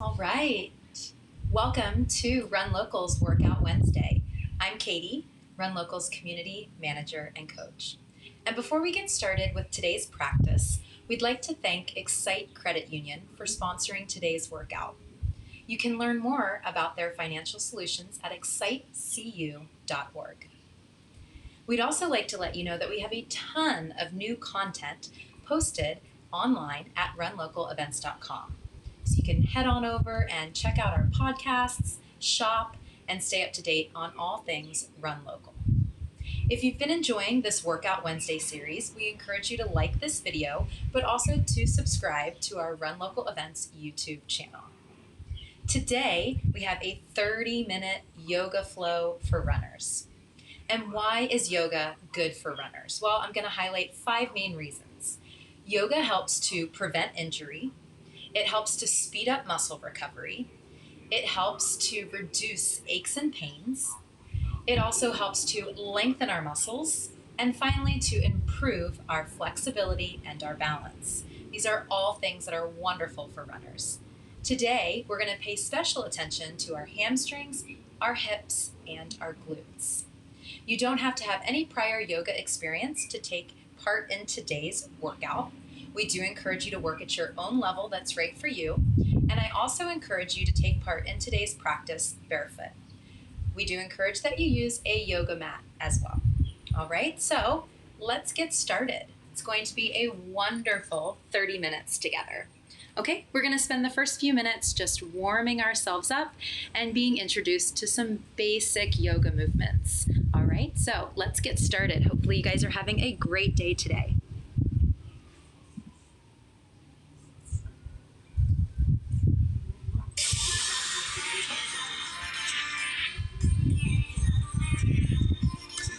All right. Welcome to Run Local's Workout Wednesday. I'm Katie, Run Local's community manager and coach. And before we get started with today's practice, we'd like to thank Excite Credit Union for sponsoring today's workout. You can learn more about their financial solutions at excitecu.org. We'd also like to let you know that we have a ton of new content posted online at runlocalevents.com. So you can head on over and check out our podcasts, shop, and stay up to date on all things Run Local. If you've been enjoying this Workout Wednesday series, we encourage you to like this video, but also to subscribe to our Run Local Events YouTube channel. Today, we have a 30-minute yoga flow for runners. And why is yoga good for runners? Well, I'm going to highlight 5 main reasons. Yoga helps to prevent injury. It helps to speed up muscle recovery. It helps to reduce aches and pains. It also helps to lengthen our muscles. And finally, to improve our flexibility and our balance. These are all things that are wonderful for runners. Today, we're going to pay special attention to our hamstrings, our hips, and our glutes. You don't have to have any prior yoga experience to take part in today's workout. We do encourage you to work at your own level that's right for you. And I also encourage you to take part in today's practice barefoot. We do encourage that you use a yoga mat as well. All right, so let's get started. It's going to be a wonderful 30 minutes together. Okay, we're going to spend the first few minutes just warming ourselves up and being introduced to some basic yoga movements. All right, so let's get started. Hopefully you guys are having a great day today.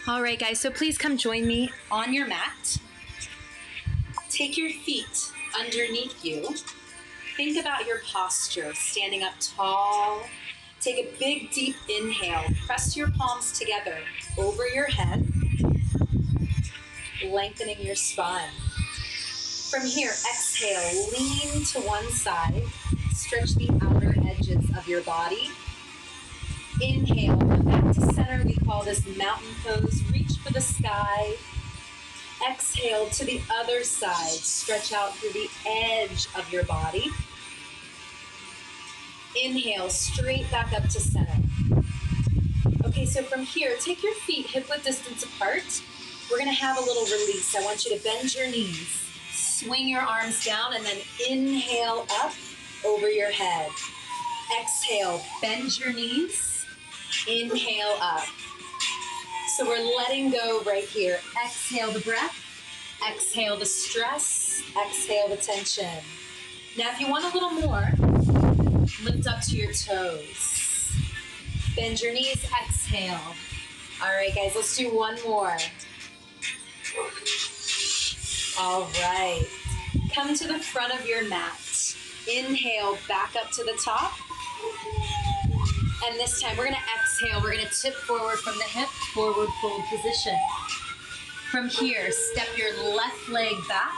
All right, guys, so please come join me on your mat. Take your feet underneath you. Think about your posture, standing up tall. Take a big, deep inhale. Press your palms together over your head, lengthening your spine. From here, exhale, lean to one side. Stretch the outer edges of your body. Inhale, come back to center. We call this mountain pose. Reach for the sky. Exhale to the other side. Stretch out through the edge of your body. Inhale, straight back up to center. Okay, so from here, take your feet hip-width distance apart. We're going to have a little release. I want you to bend your knees. Swing your arms down and then inhale up over your head. Exhale, bend your knees. Inhale up. So we're letting go right here. Exhale the breath. Exhale the stress. Exhale the tension. Now if you want a little more, lift up to your toes. Bend your knees. Exhale. All right, guys, let's do one more. All right. Come to the front of your mat. Inhale back up to the top. And this time we're going to exhale. We're going to tip forward from the hip, forward fold position. From here, step your left leg back.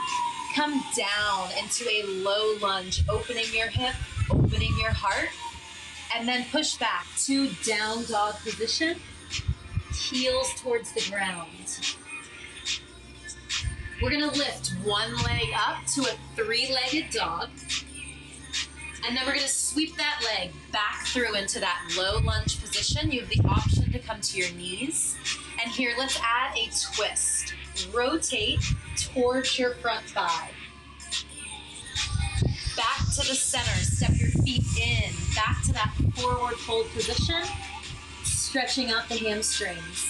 Come down into a low lunge, opening your hip, opening your heart. And then push back to down dog position. Heels towards the ground. We're going to lift one leg up to a 3-legged dog. And then we're going to sweep that leg back through into that low lunge position. You have the option to come to your knees. And here, let's add a twist. Rotate towards your front thigh. Back to the center. Step your feet in. Back to that forward fold position. Stretching out the hamstrings.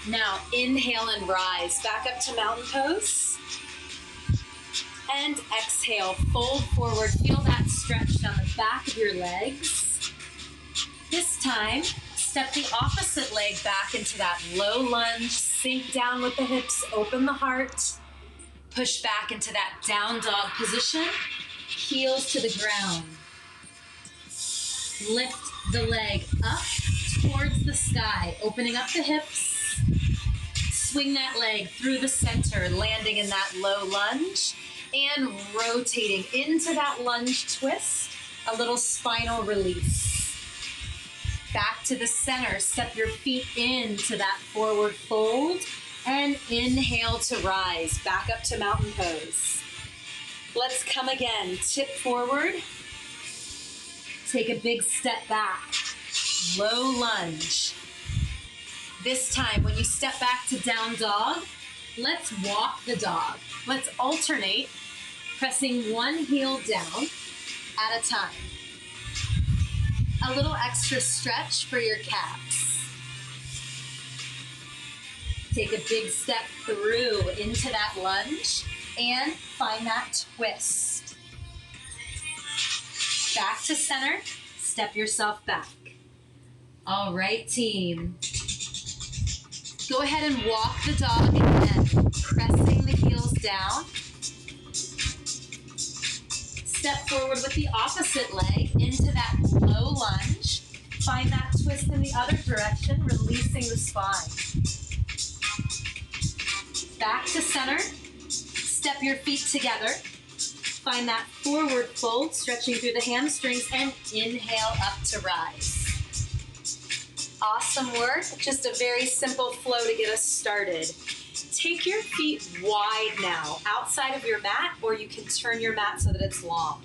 Now, inhale and rise. Back up to mountain pose. And exhale, fold forward. Feel that stretch down the back of your legs. This time, step the opposite leg back into that low lunge. Sink down with the hips, open the heart. Push back into that down dog position. Heels to the ground. Lift the leg up towards the sky, opening up the hips. Swing that leg through the center, landing in that low lunge. And rotating into that lunge twist. A little spinal release. Back to the center. Step your feet into that forward fold and inhale to rise. Back up to mountain pose. Let's come again. Tip forward. Take a big step back. Low lunge. This time, when you step back to down dog, let's walk the dog. Let's alternate, pressing one heel down at a time. A little extra stretch for your calves. Take a big step through into that lunge and find that twist. Back to center, step yourself back. All right, team. Go ahead and walk the dog again, pressing the heels down. Step forward with the opposite leg into that low lunge. Find that twist in the other direction, releasing the spine. Back to center. Step your feet together. Find that forward fold, stretching through the hamstrings, and inhale up to rise. Awesome work. Just a very simple flow to get us started. Take your feet wide now, outside of your mat, or you can turn your mat so that it's long.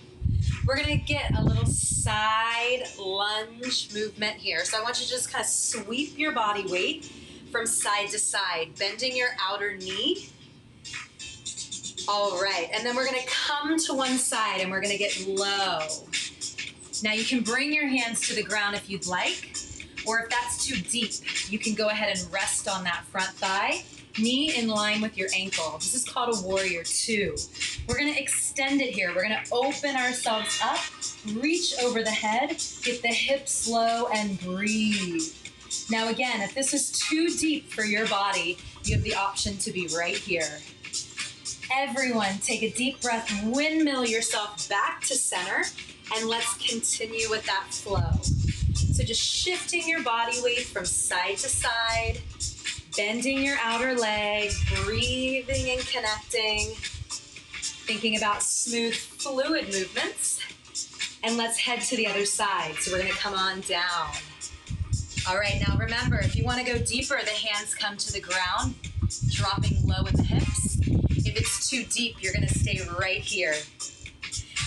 We're gonna get a little side lunge movement here. So I want you to just kind of sweep your body weight from side to side, bending your outer knee. All right, and then we're gonna come to one side and we're gonna get low. Now you can bring your hands to the ground if you'd like, or if that's too deep, you can go ahead and rest on that front thigh, knee in line with your ankle. This is called a warrior two. We're gonna extend it here. We're gonna open ourselves up, reach over the head, get the hips low, and breathe. Now again, if this is too deep for your body, you have the option to be right here. Everyone, take a deep breath, windmill yourself back to center, and let's continue with that flow. So just shifting your body weight from side to side, bending your outer leg, breathing and connecting, thinking about smooth, fluid movements. And let's head to the other side. So we're gonna come on down. All right, now remember, if you wanna go deeper, the hands come to the ground, dropping low in the hips. If it's too deep, you're gonna stay right here.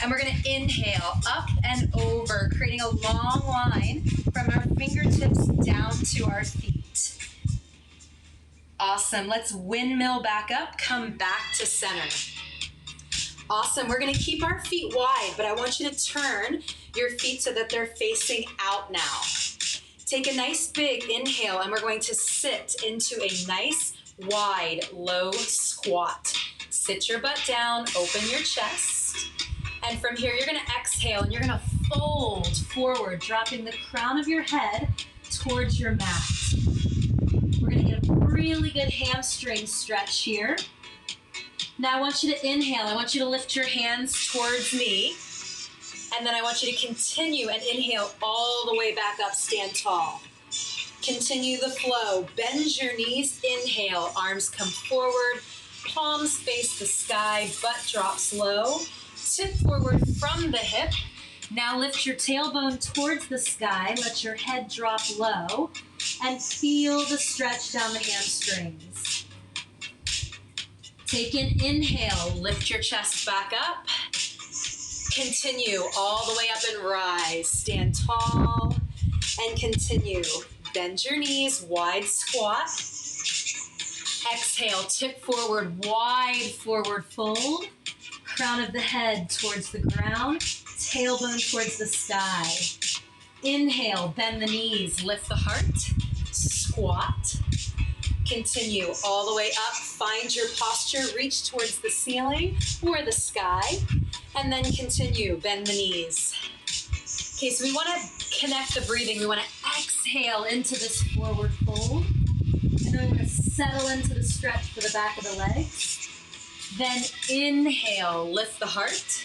And we're gonna inhale up and over, creating a long line from our fingertips down to our feet. Awesome, let's windmill back up, come back to center. Awesome, we're gonna keep our feet wide, but I want you to turn your feet so that they're facing out now. Take a nice big inhale and we're going to sit into a nice wide low squat. Sit your butt down, open your chest. And from here, you're gonna exhale and you're gonna fold forward, dropping the crown of your head towards your mat. We're gonna get a really good hamstring stretch here. Now I want you to inhale. I want you to lift your hands towards me. And then I want you to continue and inhale all the way back up, stand tall. Continue the flow, bend your knees, inhale, arms come forward, palms face the sky, butt drops low. Tip forward from the hip. Now lift your tailbone towards the sky. Let your head drop low and feel the stretch down the hamstrings. Take an inhale. Lift your chest back up. Continue all the way up and rise. Stand tall and continue. Bend your knees, wide squat. Exhale, tip forward, wide forward fold. Crown of the head towards the ground, tailbone towards the sky. Inhale, bend the knees, lift the heart, squat. Continue all the way up, find your posture, reach towards the ceiling or the sky, and then continue, bend the knees. Okay, so we want to connect the breathing. We want to exhale into this forward fold, and then we're going to settle into the stretch for the back of the legs. Then inhale, lift the heart.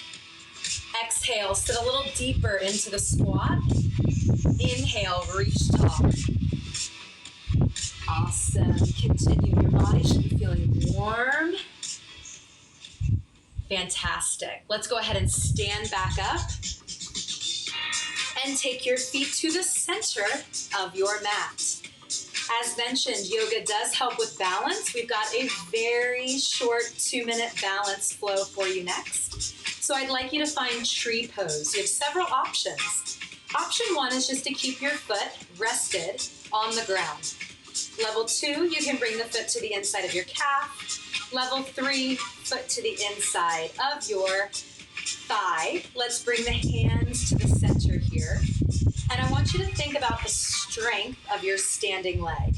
Exhale, sit a little deeper into the squat. Inhale, reach tall. Awesome. Continue. Your body should be feeling warm. Fantastic. Let's go ahead and stand back up. And take your feet to the center of your mat. As mentioned, yoga does help with balance. We've got a very short 2-minute balance flow for you next. So I'd like you to find tree pose. You have several options. Option 1 is just to keep your foot rested on the ground. Level 2, you can bring the foot to the inside of your calf. Level 3, foot to the inside of your thigh. Let's bring the hands to the center here. And I want you to think about the strength of your standing leg.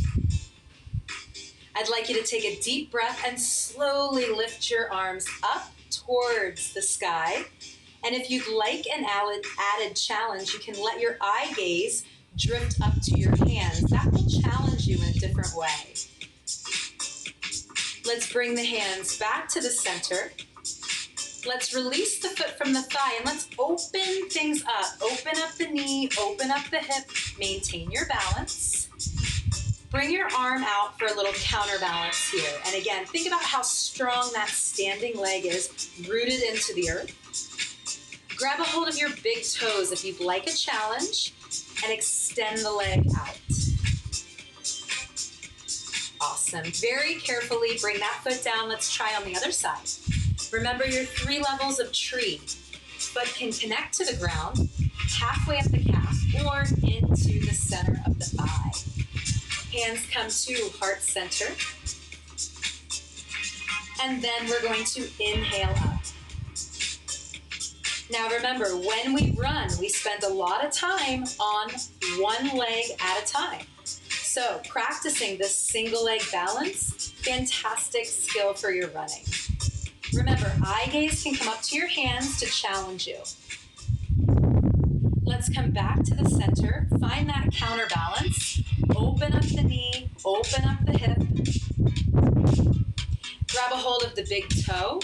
I'd like you to take a deep breath and slowly lift your arms up towards the sky. And if you'd like an added challenge, you can let your eye gaze drift up to your hands. That will challenge you in a different way. Let's bring the hands back to the center. Let's release the foot from the thigh and let's open things up. Open up the knee, open up the hip, maintain your balance. Bring your arm out for a little counterbalance here. And again, think about how strong that standing leg is, rooted into the earth. Grab a hold of your big toes if you'd like a challenge and extend the leg out. Awesome. Very carefully bring that foot down. Let's try on the other side. Remember your 3 levels of tree. Foot can connect to the ground, halfway up the calf, or into the center of the thigh. Hands come to heart center. And then we're going to inhale up. Now remember, when we run, we spend a lot of time on one leg at a time. So practicing this single leg balance, fantastic skill for your running. Remember, eye gaze can come up to your hands to challenge you. Let's come back to the center, find that counterbalance, open up the knee, open up the hip, grab a hold of the big toe,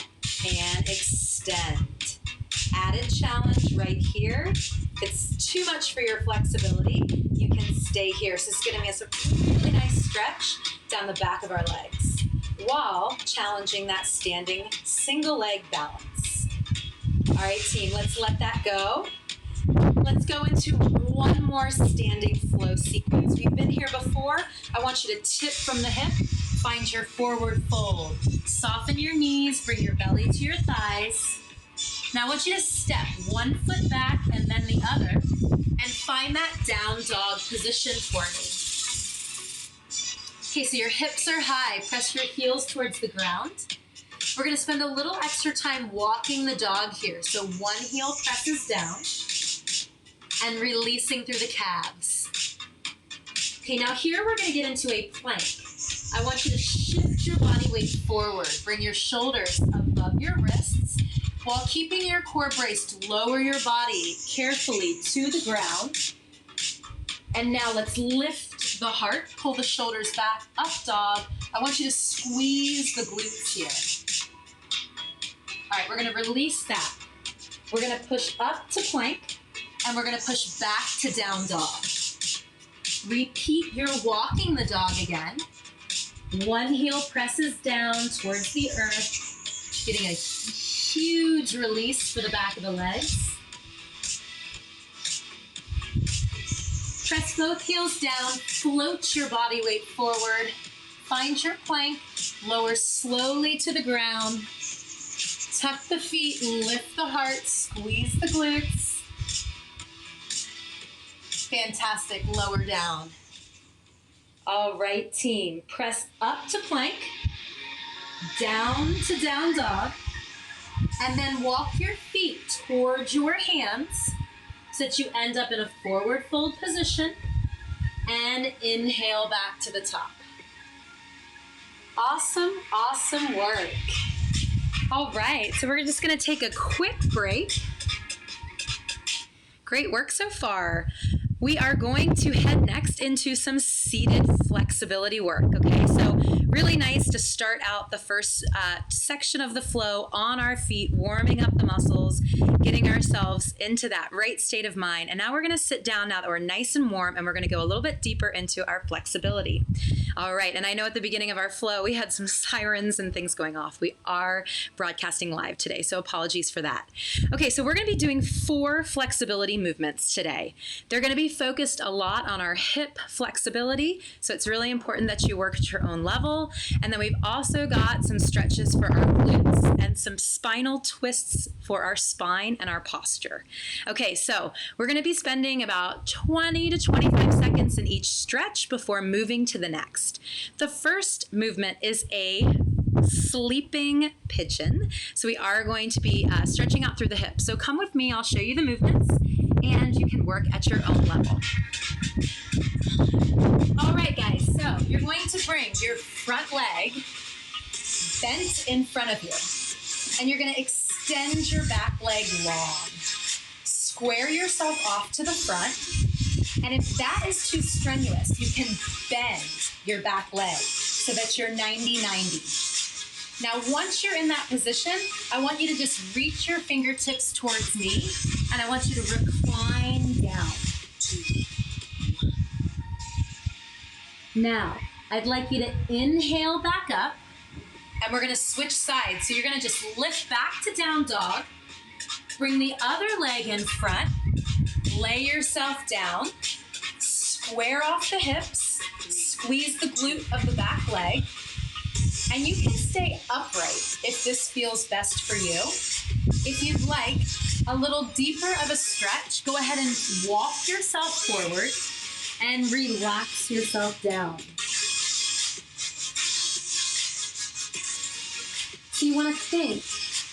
and extend. Added challenge right here. If it's too much for your flexibility, you can stay here. So it's giving us a really nice stretch down the back of our legs, while challenging that standing single leg balance. All right, team, let's let that go. Let's go into one more standing flow sequence. We've been here before. I want you to tip from the hip, find your forward fold. Soften your knees, bring your belly to your thighs. Now I want you to step one foot back and then the other, and find that down dog position for me. Okay, so your hips are high. Press your heels towards the ground. We're going to spend a little extra time walking the dog here. So one heel presses down and releasing through the calves. Okay, now here we're going to get into a plank. I want you to shift your body weight forward. Bring your shoulders above your wrists while keeping your core braced. Lower your body carefully to the ground. And now let's lift the heart, pull the shoulders back, up dog. I want you to squeeze the glutes here. All right, we're gonna release that. We're gonna push up to plank, and we're gonna push back to down dog. Repeat your walking the dog again. One heel presses down towards the earth, getting a huge release for the back of the legs. Press both heels down, float your body weight forward, find your plank, lower slowly to the ground, tuck the feet, lift the heart, squeeze the glutes. Fantastic, lower down. All right, team, press up to plank, down to down dog, and then walk your feet towards your hands so that you end up in a forward fold position, and inhale back to the top. Awesome, awesome work. All right, so we're just gonna take a quick break. Great work so far. We are going to head next into some seated flexibility work, okay? So really nice to start out the first section of the flow on our feet, warming up the muscles, getting ourselves into that right state of mind. And now we're going to sit down now that we're nice and warm, and we're going to go a little bit deeper into our flexibility. All right, and I know at the beginning of our flow, we had some sirens and things going off. We are broadcasting live today, so apologies for that. Okay, so we're going to be doing 4 flexibility movements today. They're going to be focused a lot on our hip flexibility, so it's really important that you work at your own level. And then we've also got some stretches for our glutes and some spinal twists for our spine and our posture. Okay, so we're going to be spending about 20 to 25 seconds in each stretch before moving to the next. The first movement is a sleeping pigeon. So we are going to be stretching out through the hips. So come with me, I'll show you the movements, and you can work at your own level. All right, guys, so you're going to bring your front leg bent in front of you, and you're going to extend your back leg long. Square yourself off to the front, and if that is too strenuous, you can bend your back leg so that you're 90-90. Now, once you're in that position, I want you to just reach your fingertips towards me, and I want you to recline down. Now, I'd like you to inhale back up, and we're going to switch sides. So you're going to just lift back to down dog, bring the other leg in front, lay yourself down, square off the hips, squeeze the glute of the back leg, and you can stay upright if this feels best for you. If you'd like a little deeper of a stretch, go ahead and walk yourself forward and relax yourself down. So you want to think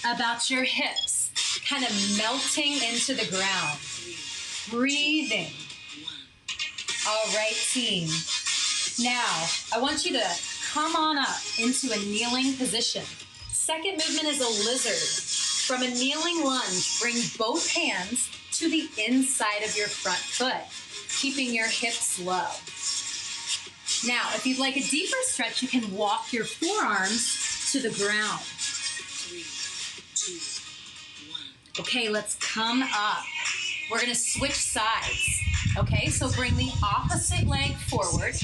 about your hips kind of melting into the ground. Breathing. All right, team. Now, I want you to come on up into a kneeling position. Second movement is a lizard. From a kneeling lunge, bring both hands to the inside of your front foot, keeping your hips low. Now, if you'd like a deeper stretch, you can walk your forearms to the ground. 3, 2, 1. Okay, let's come up. We're going to switch sides. Okay, so bring the opposite leg forward.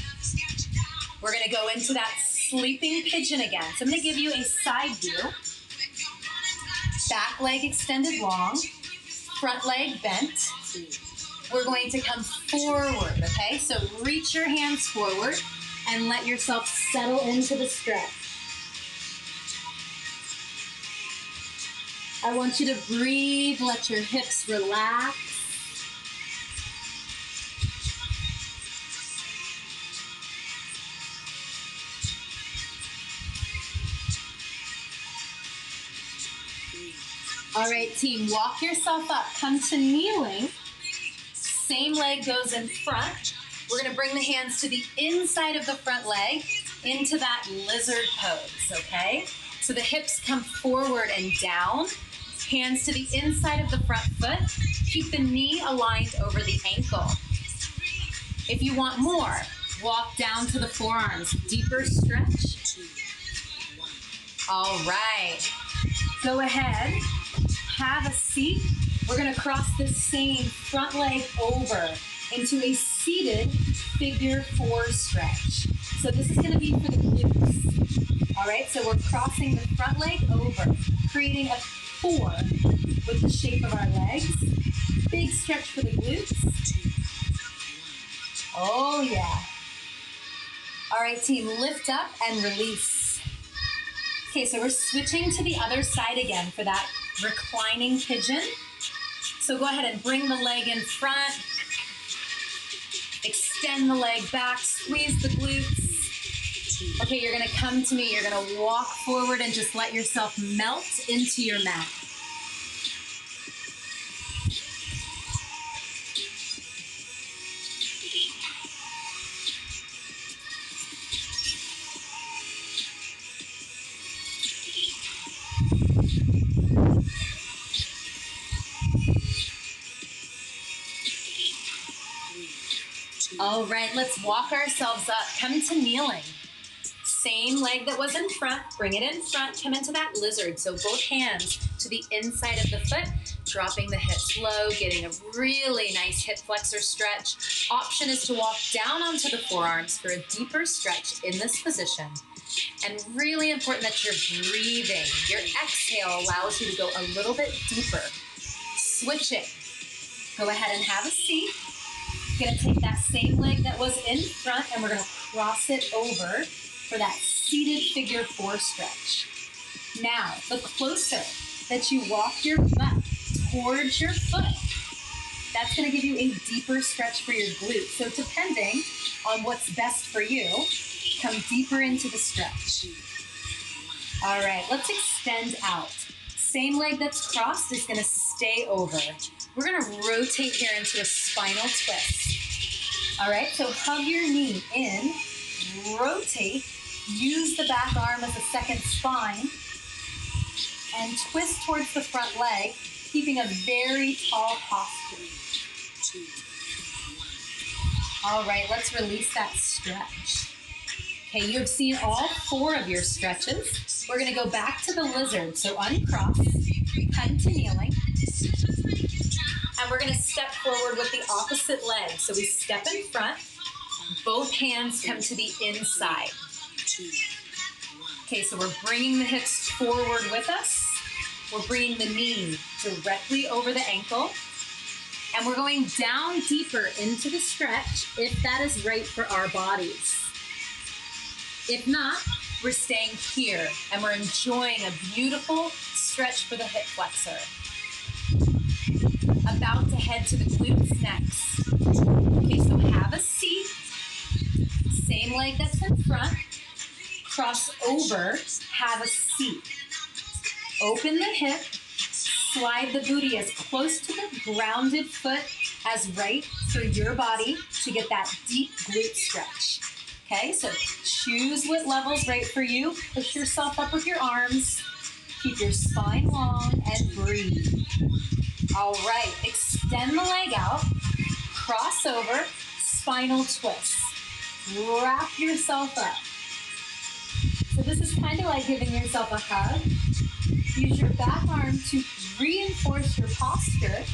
We're going to go into that sleeping pigeon again. So I'm going to give you a side view. Back leg extended long, front leg bent. We're going to come forward, okay? So reach your hands forward and let yourself settle into the stretch. I want you to breathe, let your hips relax. All right, team, walk yourself up. Come to kneeling. Same leg goes in front. We're going to bring the hands to the inside of the front leg into that lizard pose, okay? So the hips come forward and down. Hands to the inside of the front foot. Keep the knee aligned over the ankle. If you want more, walk down to the forearms. Deeper stretch. All right. Go ahead. Have a seat. We're going to cross this same front leg over into a seated figure 4 stretch. So this is going to be for the glutes. All right, so we're crossing the front leg over, creating a 4 with the shape of our legs. Big stretch for the glutes. Oh, yeah. All right, team, lift up and release. Okay, so we're switching to the other side again for that reclining pigeon. So go ahead and bring the leg in front. Extend the leg back, squeeze the glutes. Okay, you're gonna come to me. You're gonna walk forward and just let yourself melt into your mat. All right, let's walk ourselves up. Come to kneeling. Same leg that was in front, bring it in front, come into that lizard. So both hands to the inside of the foot, dropping the hips low, getting a really nice hip flexor stretch. Option is to walk down onto the forearms for a deeper stretch in this position. And really important that you're breathing. Your exhale allows you to go a little bit deeper. Switching. Go ahead and have a seat. Gonna take that same leg that was in front and we're gonna cross it over for that seated figure 4 stretch. Now, the closer that you walk your butt towards your foot, that's gonna give you a deeper stretch for your glutes. So depending on what's best for you, come deeper into the stretch. All right, let's extend out. Same leg that's crossed is gonna stay over. We're gonna rotate here into a spinal twist. All right, so hug your knee in, rotate, use the back arm as a second spine, and twist towards the front leg, keeping a very tall posture. 3, 2, 1. All right, let's release that stretch. Okay, you have seen all 4 of your stretches. We're gonna go back to the lizard, so uncross, come to kneeling, and we're gonna step forward with the opposite leg. So we step in front, both hands come to the inside. 2, 1. Okay, so we're bringing the hips forward with us. We're bringing the knee directly over the ankle. And we're going down deeper into the stretch if that is right for our bodies. If not, we're staying here and we're enjoying a beautiful stretch for the hip flexor. About to head to the glutes next. Okay, so have a seat. Same leg that's in front. Cross over, have a seat. Open the hip, slide the booty as close to the grounded foot as right for your body to get that deep glute stretch. Okay, so choose what level's right for you. Push yourself up with your arms. Keep your spine long and breathe. All right, extend the leg out, cross over, spinal twist. Wrap yourself up. So this is kind of like giving yourself a hug. Use your back arm to reinforce your posture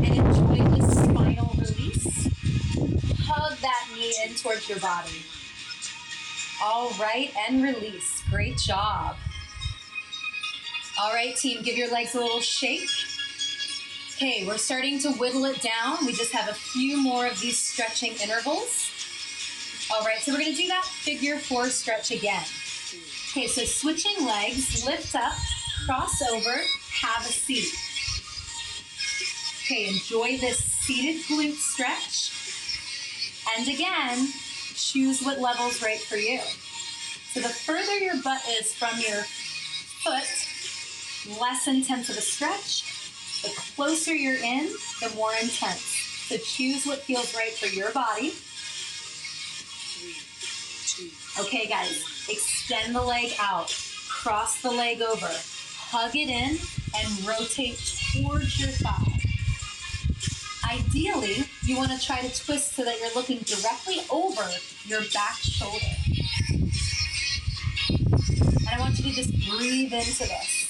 and enjoy this spinal release. Hug that knee in towards your body. All right, and release. Great job. All right, team, give your legs a little shake. Okay, we're starting to whittle it down. We just have a few more of these stretching intervals. All right, so we're gonna do that figure 4 stretch again. Okay, so switching legs, lift up, cross over, have a seat. Okay, enjoy this seated glute stretch. And again, choose what level's right for you. So the further your butt is from your foot, less intense of a stretch. The closer you're in, the more intense. So choose what feels right for your body. 3, 2. Okay, guys, extend the leg out, cross the leg over, hug it in, and rotate towards your thigh. Ideally, you want to try to twist so that you're looking directly over your back shoulder. And I want you to just breathe into this.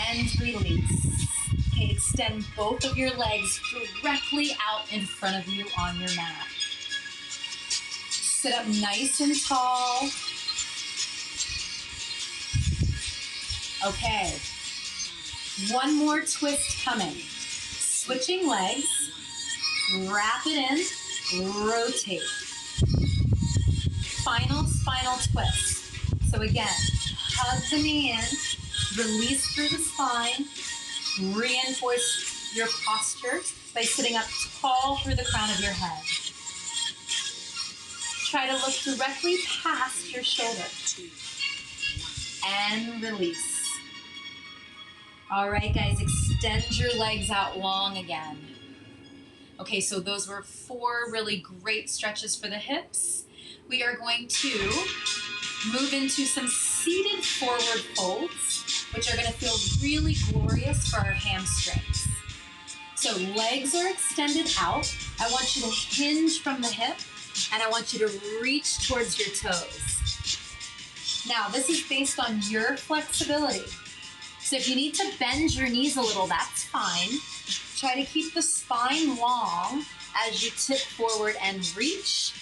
And release. Okay, extend both of your legs directly out in front of you on your mat. Sit up nice and tall. Okay, one more twist coming. Switching legs, wrap it in, rotate. Final spinal twist. So again, hug the knee in, release through the spine, reinforce your posture by sitting up tall through the crown of your head. Try to look directly past your shoulder. 2, 1. And release. All right, guys, extend your legs out long again. Okay, so those were 4 really great stretches for the hips. We are going to move into some seated forward folds. which are going to feel really glorious for our hamstrings. So legs are extended out. I want you to hinge from the hip, and I want you to reach towards your toes. Now, this is based on your flexibility. So if you need to bend your knees a little, that's fine. Try to keep the spine long as you tip forward and reach.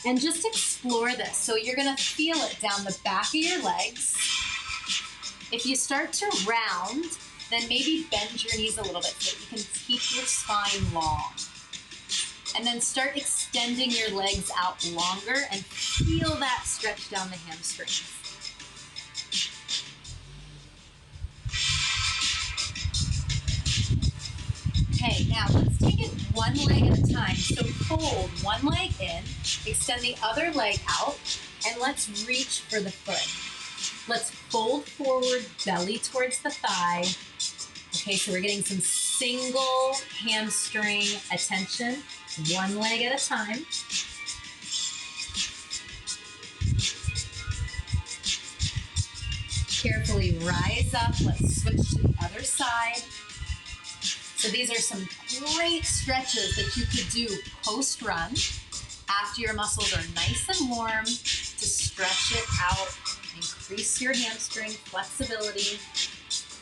And just explore this. So you're gonna feel it down the back of your legs. If you start to round, then maybe bend your knees a little bit so that you can keep your spine long. And then start extending your legs out longer and feel that stretch down the hamstrings. Okay, now let's take it one leg at a time. So fold one leg in, extend the other leg out, and let's reach for the foot. Let's fold forward, belly towards the thigh. Okay, so we're getting some single hamstring attention, one leg at a time. Carefully rise up, let's switch to the other side. So these are some great stretches that you could do post-run after your muscles are nice and warm to stretch it out, increase your hamstring flexibility.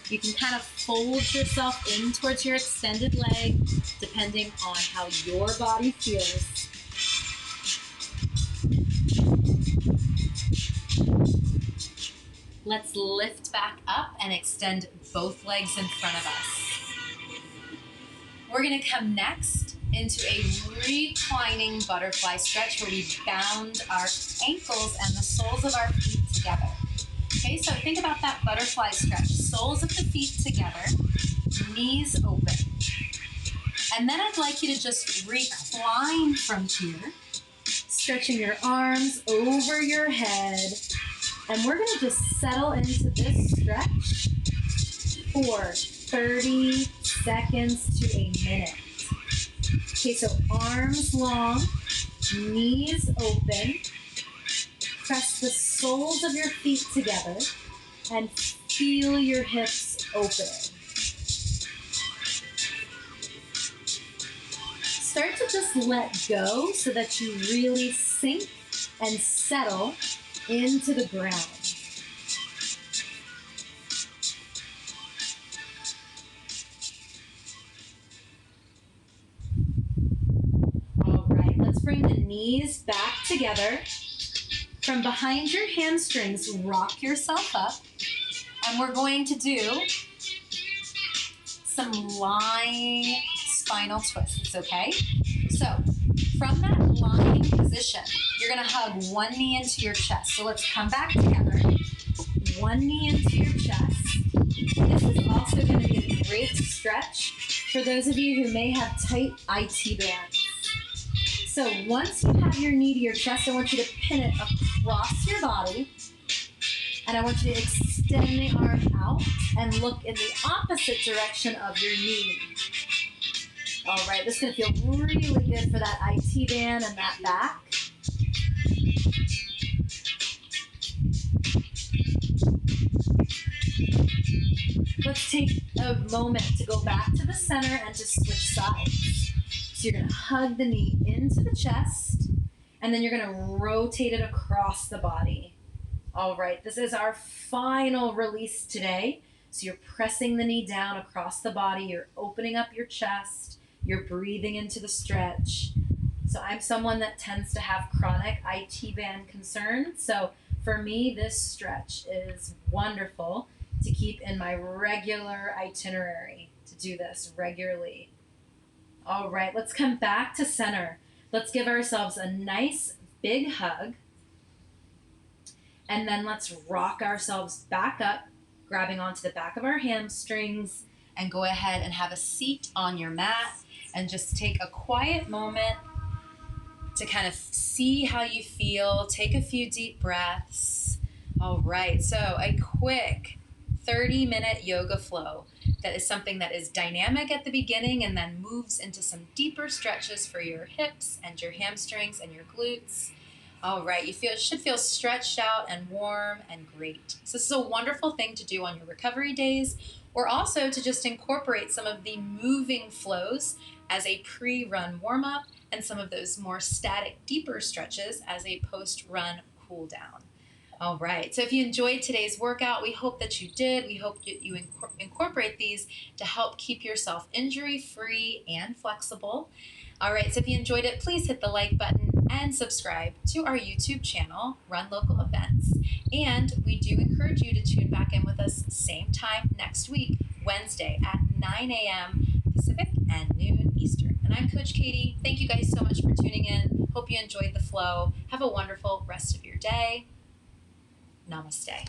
You can kind of fold yourself in towards your extended leg depending on how your body feels. Let's lift back up and extend both legs in front of us. We're gonna come next into a reclining butterfly stretch where we bound our ankles and the soles of our feet together. Okay, so think about that butterfly stretch. Soles of the feet together, knees open. And then I'd like you to just recline from here, stretching your arms over your head. And we're gonna just settle into this stretch for 30 seconds to a minute. Okay, so arms long, knees open. Press the soles of your feet together and feel your hips open. Start to just let go so that you really sink and settle into the ground. All right, let's bring the knees back together. From behind your hamstrings, rock yourself up. And we're going to do some lying spinal twists, okay? So from that lying position, you're gonna hug one knee into your chest. So let's come back together. One knee into your chest. This is also gonna be a great stretch for those of you who may have tight IT bands. So once you have your knee to your chest, I want you to pin it across your body. And I want you to extend the arm out and look in the opposite direction of your knee. All right, this is gonna feel really good for that IT band and that back. Let's take a moment to go back to the center and just switch sides. So you're gonna hug the knee into the chest, and then you're gonna rotate it across the body. All right, this is our final release today. So you're pressing the knee down across the body, you're opening up your chest, you're breathing into the stretch. So I'm someone that tends to have chronic IT band concerns. So for me, this stretch is wonderful to keep in my regular itinerary, to do this regularly. All right, let's come back to center. Let's give ourselves a nice big hug. And then let's rock ourselves back up, grabbing onto the back of our hamstrings, and go ahead and have a seat on your mat and just take a quiet moment to kind of see how you feel. Take a few deep breaths. All right, so a quick 30-minute yoga flow that is something that is dynamic at the beginning and then moves into some deeper stretches for your hips and your hamstrings and your glutes. All right, should feel stretched out and warm and great. So this is a wonderful thing to do on your recovery days, or also to just incorporate some of the moving flows as a pre-run warm-up and some of those more static, deeper stretches as a post-run cool down. All right, so if you enjoyed today's workout, we hope that you did. We hope that you incorporate these to help keep yourself injury-free and flexible. All right, so if you enjoyed it, please hit the like button and subscribe to our YouTube channel, Run Local Events. And we do encourage you to tune back in with us same time next week, Wednesday at 9 a.m. Pacific and noon Eastern. And I'm Coach Katie. Thank you guys so much for tuning in. Hope you enjoyed the flow. Have a wonderful rest of your day. Namaste.